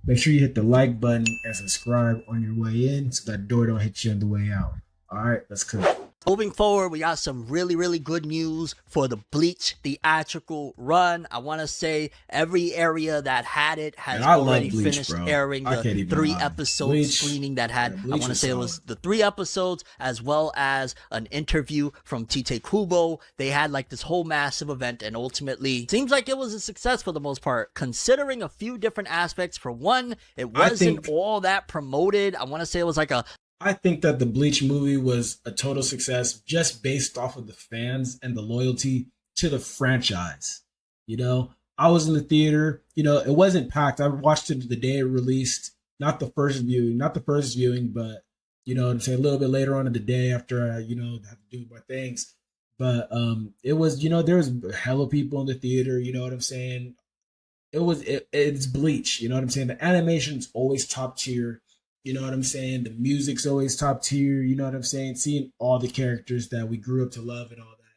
Make sure you hit the like button and subscribe on your way in so that door don't hit you on the way out. All right, let's go. Moving forward, we got some really good news for the Bleach theatrical run. I want to say every area that had it has already Bleach, finished bro. airing the 3-episode screening that had, I want to say it was the 3 episodes as well as an interview from Tite Kubo. They had like this whole massive event, and ultimately seems like it was a success for the most part, considering a few different aspects. For one, it wasn't all that promoted. I want to say it was like I think that the Bleach movie was a total success just based off of the fans and the loyalty to the franchise. You know, I was in the theater, you know, it wasn't packed. I watched it the day it released, not the first viewing, but, you know, I'm saying a little bit later on in the day after I, you know, had to do my things. But it was, you know, there was hella people in the theater, you know what I'm saying? It's Bleach, you know what I'm saying? The animation's always top tier. You know what I'm saying? The music's always top tier. You know what I'm saying? Seeing all the characters that we grew up to love and all that.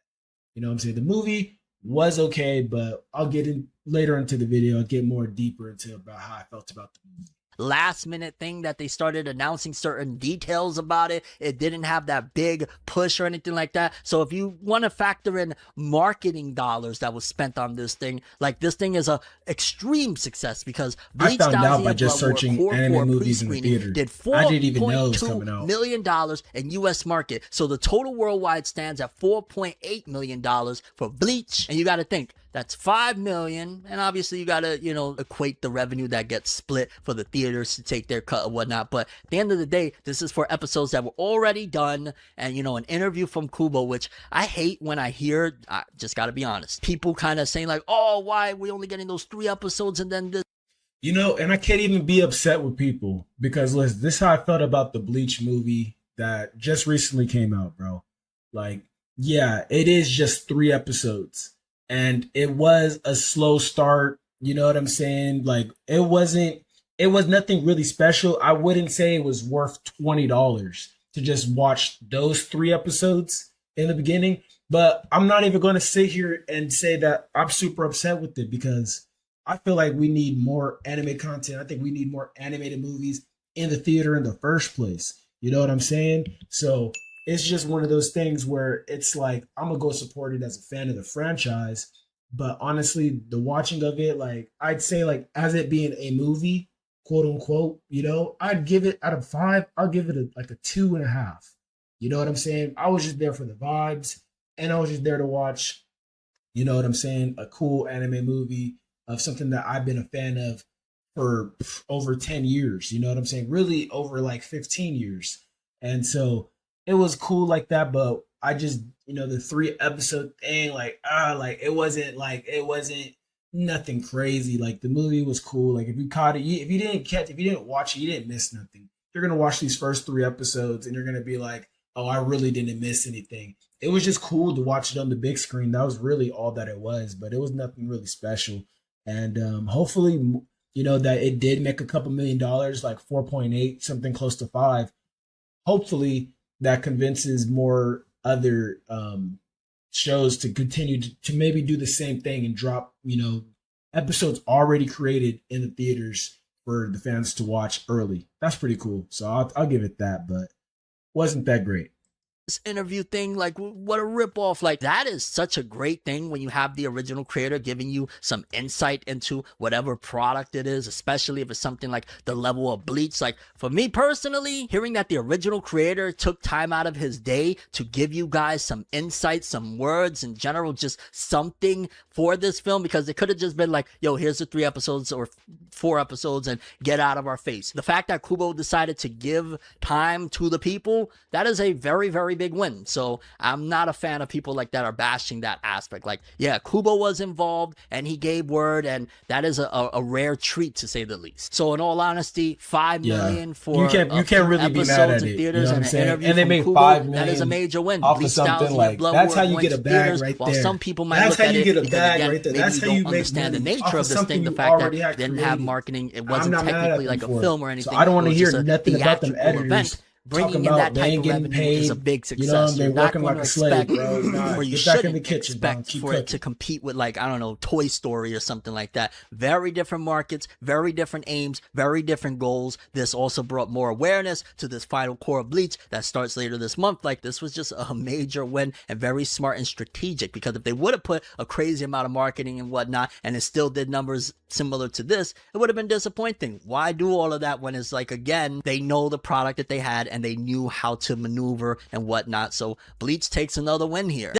You know what I'm saying? The movie was okay, but I'll get in later into the video. I'll get more deeper into about how I felt about the movie. Last minute thing that they started announcing certain details about it. It didn't have that big push or anything like that. So if you want to factor in marketing dollars that was spent on this thing, like this thing is a extreme success because Bleach I found out by just searching anime movies in the theater. Did I didn't even know it was coming out. $4.2 million in US market. So the total worldwide stands at $4.8 million for Bleach. And you got to think, that's $5 million, and obviously you gotta, you know, equate the revenue that gets split for the theaters to take their cut or whatnot. But at the end of the day, this is for episodes that were already done, and you know, an interview from Kubo, which I hate when I hear. I just gotta be honest, people kind of saying like, "Oh, why are we only getting those 3 episodes and then this?" You know, and I can't even be upset with people because listen, this is how I felt about the Bleach movie that just recently came out, bro. Like, yeah, it is just 3 episodes. And it was a slow start. You know what I'm saying? Like it was nothing really special. I wouldn't say it was worth $20 to just watch those 3 episodes in the beginning. But I'm not even going to sit here and say that I'm super upset with it because I feel like we need more anime content. I think we need more animated movies in the theater in the first place. You know what I'm saying? So it's just one of those things where it's like, I'm going to go support it as a fan of the franchise. But honestly, the watching of it, like, I'd say, like, as it being a movie, quote unquote, you know, I'd give it out of 5, I'll give it like a 2.5. You know what I'm saying? I was just there for the vibes and I was just there to watch, you know what I'm saying, a cool anime movie of something that I've been a fan of for over 10 years. You know what I'm saying? Really over like 15 years. And so it was cool like that, but I just, you know, the 3-episode thing, like it wasn't nothing crazy. Like the movie was cool. Like if you caught it, if you didn't watch it, you didn't miss nothing. You're gonna watch these first 3 episodes and you're gonna be like, oh, I really didn't miss anything. It was just cool to watch it on the big screen. That was really all that it was, but it was nothing really special. And hopefully, you know, that it did make a couple $1 million, like 4.8, something close to 5. Hopefully that convinces more other shows to continue to maybe do the same thing and drop, you know, episodes already created in the theaters for the fans to watch early. That's pretty cool. So I'll give it that, but wasn't that great. Interview thing, like what a ripoff. Like that is such a great thing when you have the original creator giving you some insight into whatever product it is, especially if it's something like the level of Bleach. Like for me personally, hearing that the original creator took time out of his day to give you guys some insight, some words in general, just something for this film, because it could have just been like, yo, here's the 3 episodes or 4 episodes and get out of our face. The fact that Kubo decided to give time to the people, that is a very big win. So I'm not a fan of people like that are bashing that aspect. Like, yeah, Kubo was involved and he gave word, and that is a rare treat to say the least. So in all honesty, $5 million for you can't really be mad at it. You know what I'm saying? And they made $5 million. That is a major win. Off of something like that's how you get a bag right there. Some people might look at it right there. That's how you understand the nature of this thing. The fact that it didn't have marketing, it wasn't technically like a film or anything. So I don't want to hear nothing about them editors talking bringing in that about they type ain't of getting revenue is a paid. big You know, success. they You're not working going like to a slave, expect, bro. Nah, or you get back in shouldn't the kitchen, bro. expect Keep for it cooking. to compete with, like, I don't know, Toy Story or something like that. Very different markets, very different aims, very different goals. This also brought more awareness to this final core of Bleach that starts later this month. Like, this was just a major win and very smart and strategic, because if they would have put a crazy amount of marketing and whatnot and it still did numbers similar to this, it would have been disappointing. Why do all of that when it's like, again, they know the product that they had and they knew how to maneuver and whatnot. So Bleach takes another win here.